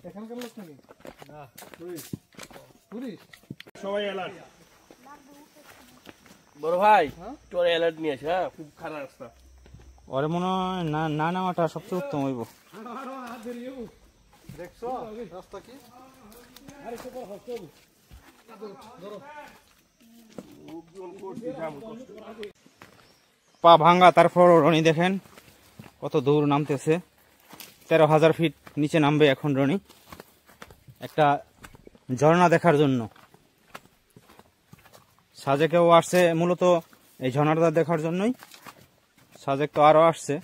এখানকার লোক নাকি? না, টুরিস্ট সবাই অ্যালার্ট। বড় ভাই তোর অ্যালার্ট নিয়ে আসে। হ্যাঁ, খুব খারাপ রাস্তা। ওরে মনে হয় না নামাটা সবচেয়ে উত্তম হইব। দেখছো রাস্তা কি? পা ভাঙ্গা, তারপর রনি দেখেন কত দূর নামতেছে। 13,000 ফিট নিচে নামবে এখন রনি, একটা ঝর্ণা দেখার জন্য। সাজেকেও আসছে মূলত এই ঝর্ণাটা দেখার জন্যই। সাজেক তো আরো আসছে,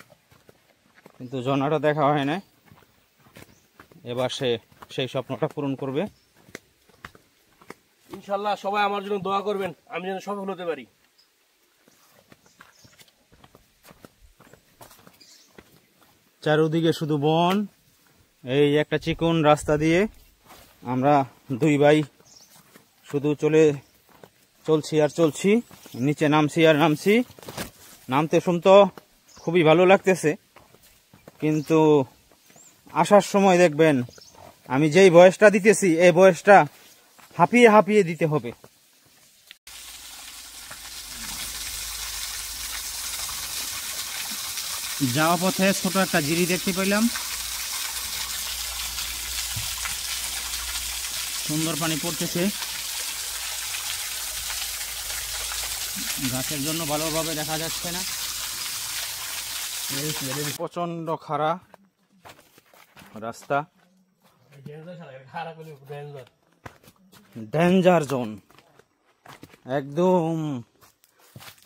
কিন্তু ঝর্ণাটা দেখা হয় না। এবার সে সেই স্বপ্নটা পূরণ করবে ইনশাআল্লাহ। সবাই আমার জন্য দোয়া করবেন, আমি যেন সফল হতে পারি। চারদিকে শুধু বন, এই একটা চিকন রাস্তা দিয়ে আমরা দুই ভাই শুধু চলছি আর চলছি, নিচে নামছি আর নামছি। নামতে শুনতে খুবই ভালো লাগতেছে, কিন্তু আসার সময় দেখবেন আমি যেই বয়সটা দিতেছি এই বয়সটা হাঁপিয়ে হাঁপিয়ে দিতে হবে। যাওয়া পথে ছোট একটা জিরি দেখতে পেলাম, সুন্দর পানি পড়তেছে। গাছের জন্য ভালোভাবে দেখা যাচ্ছে না, প্রচন্ড খাড়া রাস্তা, ডেঞ্জার জোন একদম।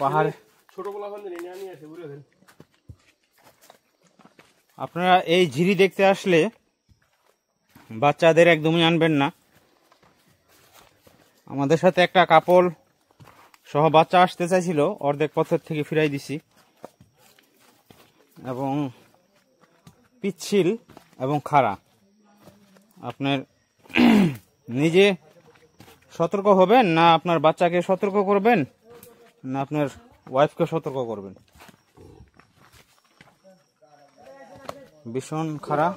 পাহাড় ছোট গোলাপান নিয়ে আসে বুঝে দেন। আপনারা এই ঝিরি দেখতে আসলে বাচ্চাদের একদমই আনবেন না। আমাদের সাথে একটা কাপল সহ বাচ্চা আসতে চাইছিল, অর্ধেক পথের থেকে ফিরাই দিছি। এবং পিচ্ছিল এবং খাড়া, আপনার নিজে সতর্ক হবেন না আপনার বাচ্চাকে সতর্ক করবেন না আপনার ওয়াইফকে সতর্ক করবেন। ভীষণ খারাপ।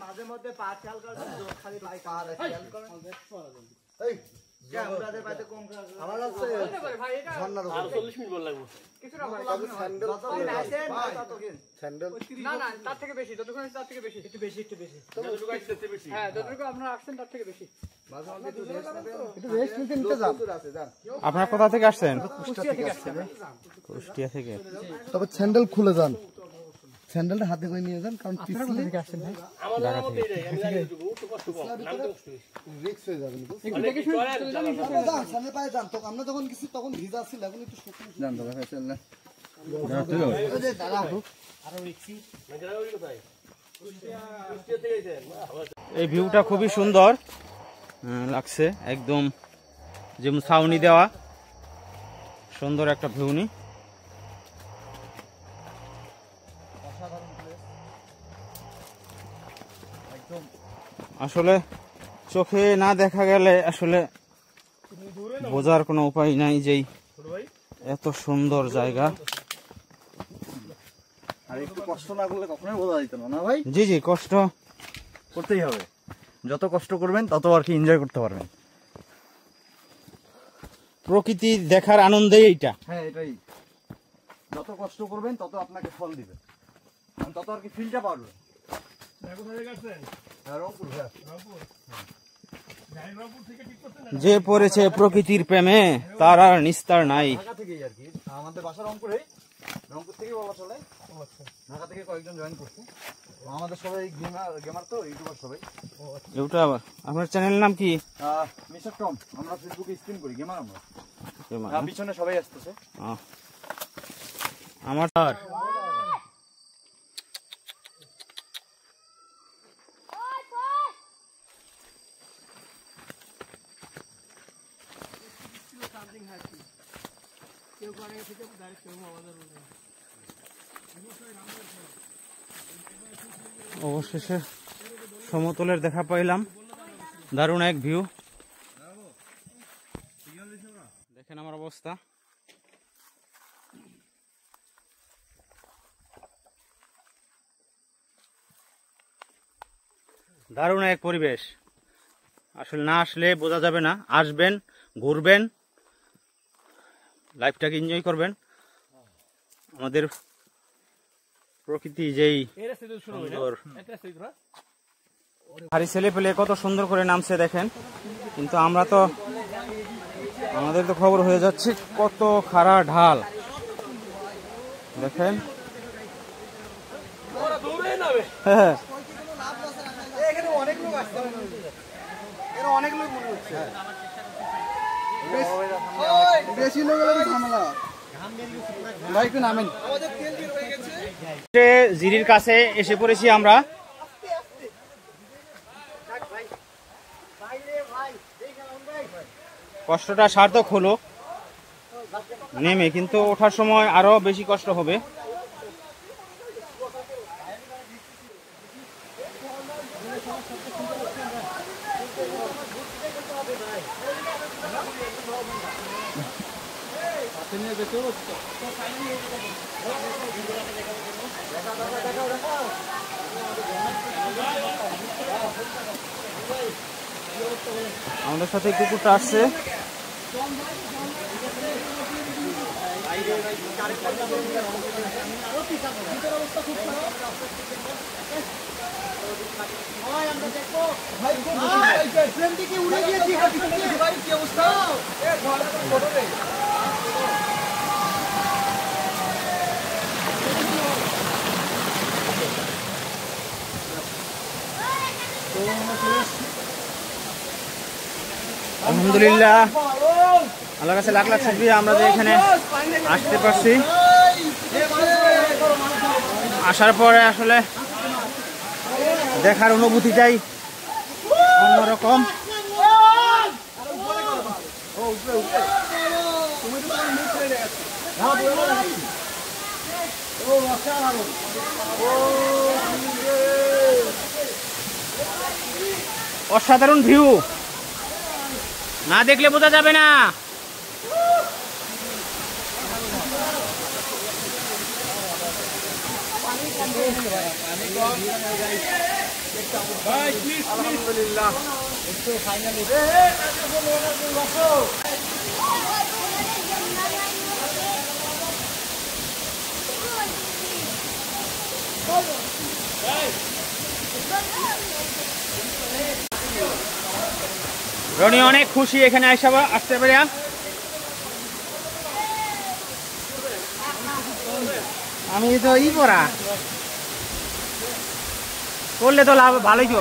মাঝে মধ্যে পা খেয়াল করবেন, খালি আপনার কোথা থেকে আসছেন? কুষ্টিয়া থেকে। তবে স্যান্ডেল খুলে যান, স্যান্ডেলটা হাতে করে নিয়ে যান, কারণ পিছলে আসছেন ভাই রিস্ক হয়ে যাবে। সামনে পায়ে যান, আমরা যখন গেছি তখন ভিজা ছিল, এখন একটু শুকনো যান। এই ভিউটা খুবই সুন্দর লাগছে, একদম যেমন ছাউনি দেওয়া সুন্দর একটা ভিউনি। আসলে চোখে না দেখা গেলে আসলে বোঝার কোনো উপায় নাই যে এত সুন্দর জায়গা। আর একটু কষ্ট না করলে কখনোই বোঝা যেত না ভাই। জি জি, কষ্ট করতেই হবে, যত কষ্ট করবেন তত আর কি এনজয় করতে পারবেন। প্রকৃতি দেখার আনন্দেই এইটা। হ্যাঁ, এটাই, যত কষ্ট করবেন তত আপনাকে ফল দিবে, তত আর কি ফিলটা পারবেন। যে পড়েছে প্রকৃতির প্রেমে তার আর নিস্তার নাই। ঢাকা থেকেই আর কি, আমাদের বাসা রংপুরে, রংপুর থেকে বলা চলে। ঢাকা থেকে কয়েকজন জয়েন করছে, আমাদের সবাই গেমার তো, ইউটিউবার সবাই। ইউটিউবার। আপনার চ্যানেল নাম কি? Mister Tom. আমরা ফেসবুকে স্ট্রিম করি, গেমার আমরা। পিছনে সবাই আসতেছে আমার। অবশেষে সমতলের দেখা পাইলাম, দারুণ এক ভিউ। দেখেন আমার অবস্থা। দারুণ এক পরিবেশ, আসলে না আসলে বোঝা যাবে না। আসবেন, ঘুরবেন, লাইফটাকে এনজয় করবেন। আমাদের প্রকৃতি যেই সুন্দর, ভারী ছেলে পেলে কত সুন্দর করে নামছে দেখেন, কিন্তু আমরা তো, আমাদের তো খবর হয়ে যাচ্ছে কত খাড়া ঢাল দেখেন। হ্যাঁ, বেশি লোক ঝামেলা ভাই, একটু নামেন। জিরির কাছে এসে পড়েছি আমরা। কষ্টটা সার্থক হলো নেমে, কিন্তু ওঠার সময় আরো বেশি কষ্ট হবে। আমাদের সাথে কুকুরটা আসছে। আলহামদুলিল্লাহ, আল্লাহর কাছে লাখ লাখ শুকরিয়া আমরা যে এখানে আসতে পারছি। আসার পরে আসলে দেখার অনুভূতিটাই অন্যরকম। অসাধারণ ভিউ, না দেখলে বোঝা যাবে না। আলহামদুলিল্লাহ, রনি অনেক খুশি এখানে আসতে পারে। আমি তো পড়া করলে তো লাভ ভালোই তো।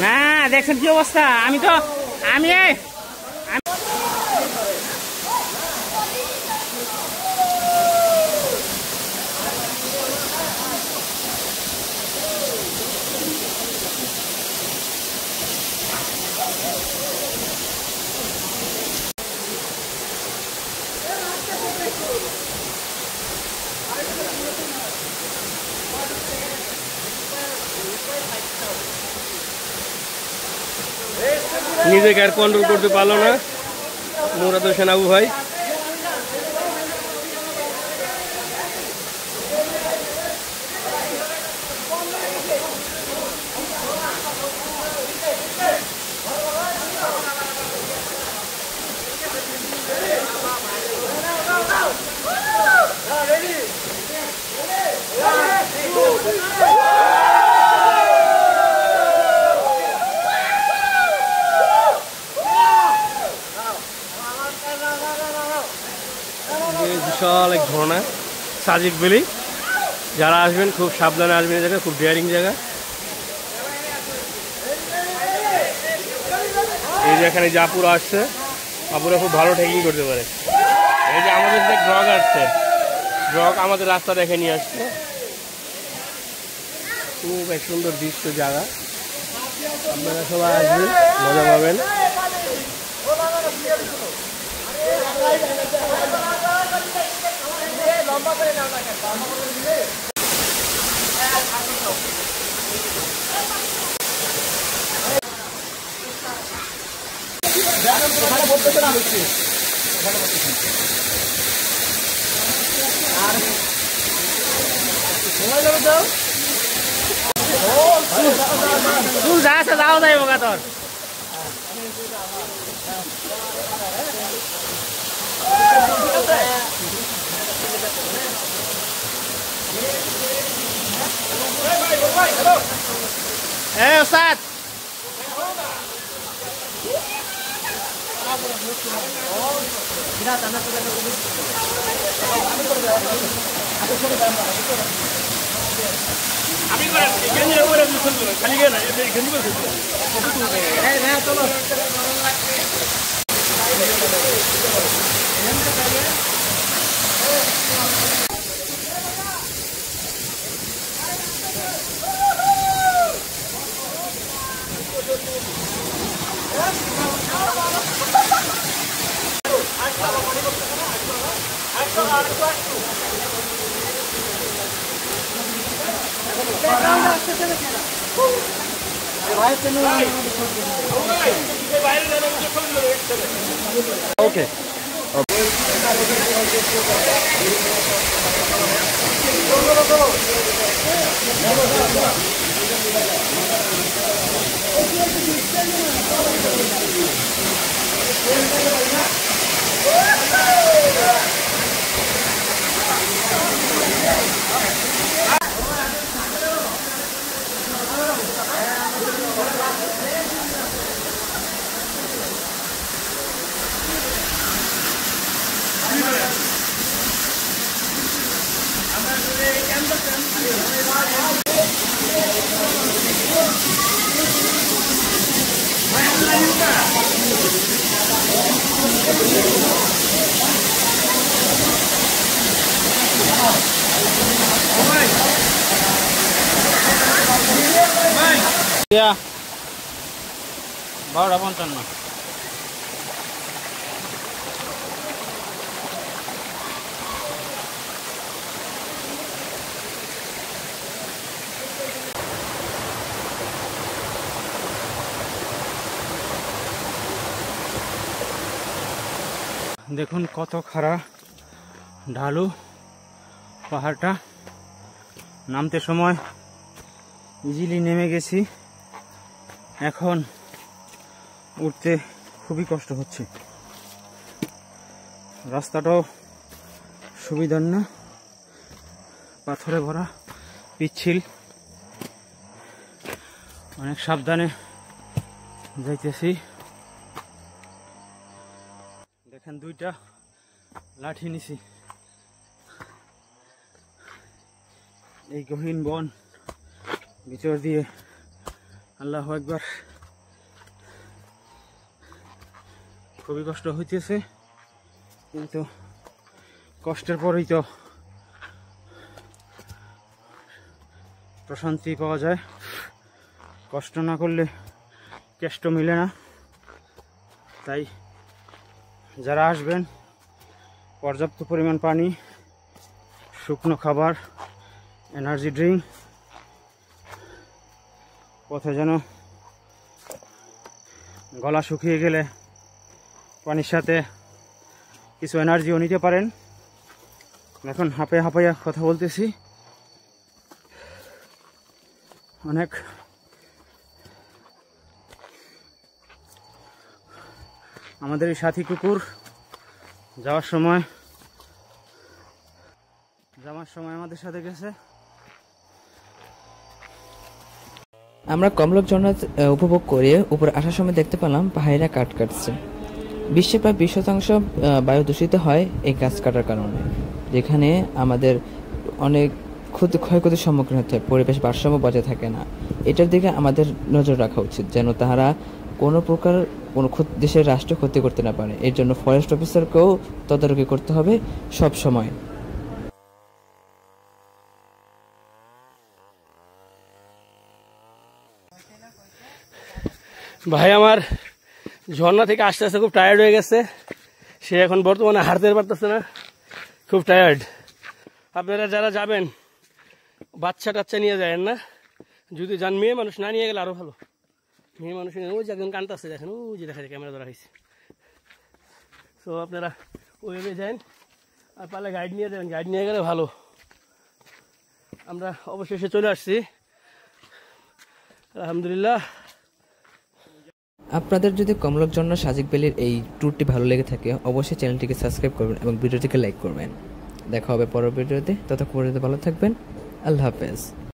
না দেখছেন কি অবস্থা, আমি নিজেকে আর কন্ট্রোল করতে পারলো না মুরাদ হোসেন আবু ভাই। বিশাল এক ঝর্ণা সাজিক ভ্যালি, যারা আসবেন খুব সাবধানে আসবেন, এই জায়গা খুব ডেয়ারিং জায়গা। এই যে এখানে যে আপুরা আসছে, আপুরা খুব ভালো ট্রেকিং করতে পারে। এই যে আমাদের যে ড্রগ আসছে, ড্রগ আমাদের রাস্তা দেখে নিয়ে আসছে। খুব এক সুন্দর দৃশ্য জায়গা, আপনারা সবাই আসবেন, মজা পাবেন। তুই যা আছে যাও যাই বোকা তোর। ওস্তাদ আমি খালি চলো। ওকে Yeah. 12:55 দেখুন কত খাড়া ঢালু পাহাড়টা। নামতে সময় ইজিলি নেমে গেছি, এখন উঠতে খুবই কষ্ট হচ্ছে। রাস্তাটাও সুবিধার না, পাথরে ভরা, পিচ্ছিল, অনেক সাবধানে যাইতেছি। দেখেন দুইটা লাঠি নিছি। এই গহীন বন ভিতর দিয়ে, আল্লাহু আকবার, খুবই কষ্ট হইতেছে, কিন্তু কষ্টের পরেই তো প্রশান্তি পাওয়া যায়। কষ্ট না করলে কেষ্ট মিলে না। তাই যারা আসবেন পর্যাপ্ত পরিমাণ পানি, শুকনো খাবার, এনার্জি ড্রিঙ্ক, পথে যেন গলা শুকিয়ে গেলে পানির সাথে কিছু এনার্জিও নিতে পারেন। এখন হাঁপাইয়া হাঁপাইয়া কথা বলতেছি, অনেক আমাদের এই সাথী কুকুর যাওয়ার সময় আমাদের সাথে গেছে। আমরা কমলক ঝর্ণা উপভোগ করে উপরে আসার সময় দেখতে পেলাম পাহাড়িরা কাঠ কাটছে। বিশ্বে প্রায় 20% বায়ু দূষিত হয় এই গাছ কাটার কারণে, যেখানে আমাদের অনেক ক্ষয়ক্ষতির সম্মুখীন হতে হয়, পরিবেশ ভারসাম্য বজায় থাকে না। এটার দিকে আমাদের নজর রাখা উচিত, যেন তারা কোনো প্রকার কোনো দেশের রাষ্ট্র ক্ষতি করতে না পারে। এর জন্য ফরেস্ট অফিসারকেও তদারকি করতে হবে সব সময়। ভাই আমার ঝর্ণা থেকে আস্তে আস্তে খুব টায়ার্ড হয়ে গেছে, সে এখন বর্তমানে হাঁটতে পারতেছে না, খুব টায়ার্ড। আপনারা যারা যাবেন বাচ্চা টাচ্চা নিয়ে যাবেন না, যদি যান মেয়ে মানুষ না নিয়ে গেলে আরো ভালো। মেয়ে মানুষ ওই যে একজন কান্তাছে, দেখেন ওই যে দেখা যায় ক্যামেরা ধরা হয়েছে। তো আপনারা ওইভাবে যান, আর পারলে গাইড নিয়ে যাবেন, গাইড নিয়ে গেলে ভালো। আমরা অবশেষে চলে আসছি আলহামদুলিল্লাহ। আপনাদের যদি কমলক ঝর্ণা সাজেক ভ্যালির এই ট্যুরটি ভালো লেগে থাকে অবশ্যই চ্যানেলটিকে সাবস্ক্রাইব করবেন এবং ভিডিওটিকে লাইক করবেন। দেখা হবে পরের ভিডিওতে, ততক্ষণ পর্যন্ত ভালো থাকবেন। আল্লাহ হাফেজ।